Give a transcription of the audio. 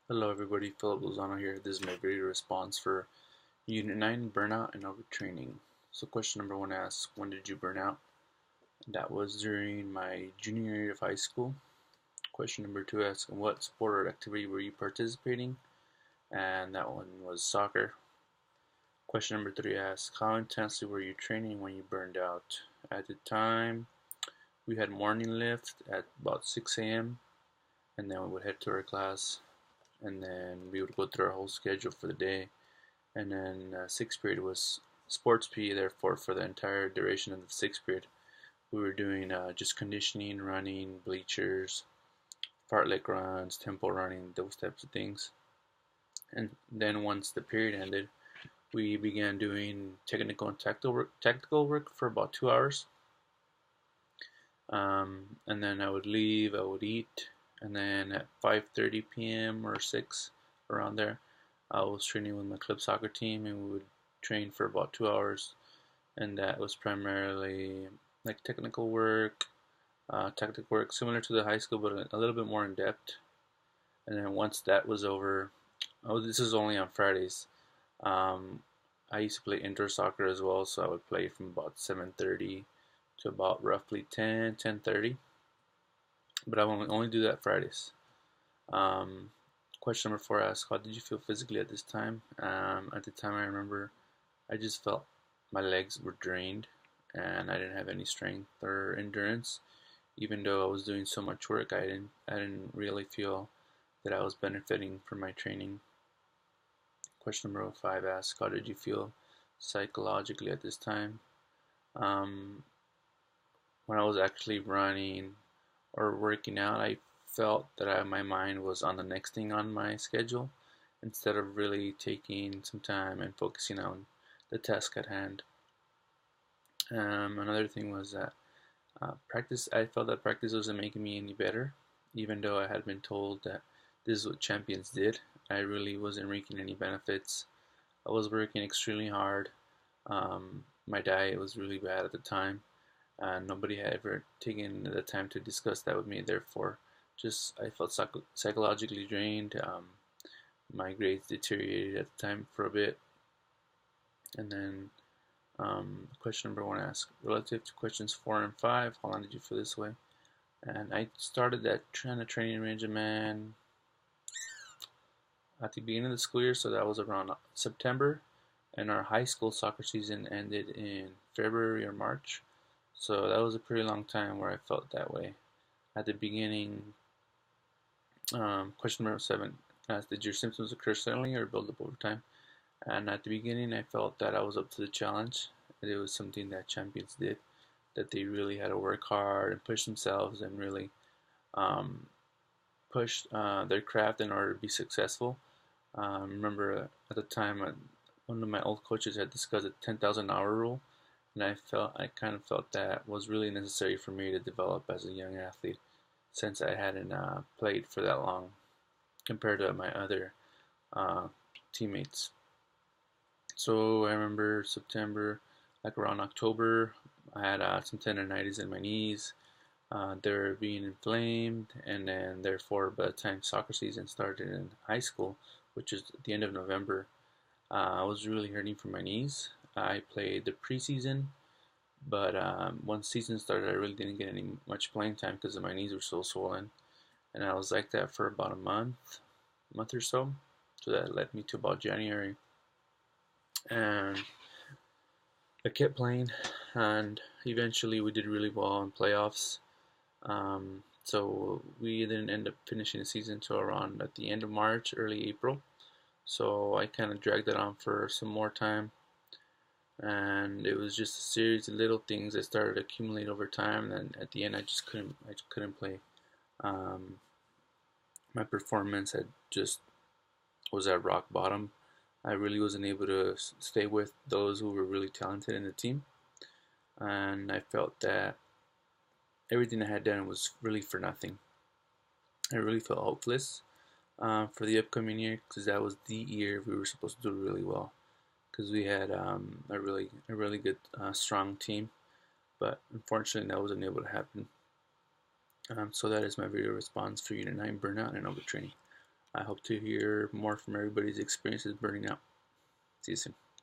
Hello everybody, Philip Lozano here. This is my video response for Unit 9, Burnout and Overtraining. So question number 1 asks, when did you burn out? That was during my junior year of high school. Question number 2 asks, in what sport or activity were you participating? And that one was soccer. Question number 3 asks, how intensely were you training when you burned out? At the time, we had morning lift at about 6 a.m. and then we would head to our class, and then we would go through our whole schedule for the day. And then sixth period was sports PE. Therefore, for the entire duration of the sixth period, we were doing just conditioning, running, bleachers, fartlek runs, tempo running, those types of things. And then once the period ended, we began doing technical and tactical work for about 2 hours. And then I would leave, I would eat, and then at 5:30 p.m. or 6 around there, I was training with my club soccer team, and we would train for about 2 hours, and that was primarily like technical work, tactical work, similar to the high school, but a little bit more in depth. And then once that was over, this is only on Fridays. I used to play indoor soccer as well, so I would play from about 7:30 to about roughly 10:30. But I only do that Fridays. Um, Question number 4 asks, how did you feel physically at this time? At the time, I remember I just felt my legs were drained and I didn't have any strength or endurance. Even though I was doing so much work, I didn't really feel that I was benefiting from my training. Question number 5 asks, how did you feel psychologically at this time? Um, when I was actually running or working out, I felt that my mind was on the next thing on my schedule instead of really taking some time and focusing on the task at hand. Another thing was that practice. I felt that practice wasn't making me any better, even though I had been told that this is what champions did. I really wasn't reaping any benefits. I was working extremely hard. My diet was really bad at the time, and nobody had ever taken the time to discuss that with me. Therefore, just I felt psychologically drained. My grades deteriorated at the time for a bit, and then question number 1 asks, relative to questions 4 and 5, how long did you feel this way? And I started that kind of training regimen at the beginning of the school year, so that was around September, and our high school soccer season ended in February or March. So that was a pretty long time where I felt that way. At the beginning, question number 7 asked, did your symptoms occur suddenly or build up over time? And at the beginning, I felt that I was up to the challenge. It was something that champions did, that they really had to work hard and push themselves and really push their craft in order to be successful. Remember at the time, one of my old coaches had discussed a 10,000-hour rule, and I kind of felt that was really necessary for me to develop as a young athlete, since I hadn't played for that long compared to my other teammates. So I remember September, like around October, I had some tendonitis in my knees. They were being inflamed, and then therefore by the time soccer season started in high school, which is at the end of November, I was really hurting from my knees. I played the preseason, but once season started, I really didn't get any much playing time because my knees were so swollen, and I was like that for about a month or so. So that led me to about January, and I kept playing, and eventually we did really well in playoffs. So we didn't end up finishing the season until around at the end of March, early April. So I kind of dragged it on for some more time, and it was just a series of little things that started to accumulate over time. And then at the end, I just couldn't play. Um, my performance had just was at rock bottom. I really wasn't able to stay with those who were really talented in the team, and I felt that everything I had done was really for nothing. I really felt hopeless for the upcoming year, because that was the year we were supposed to do really well, because we had a really good strong team, but unfortunately that wasn't able to happen. So that is my video response for Unit 9, Burnout and Overtraining. I hope to hear more from everybody's experiences burning out. See you soon.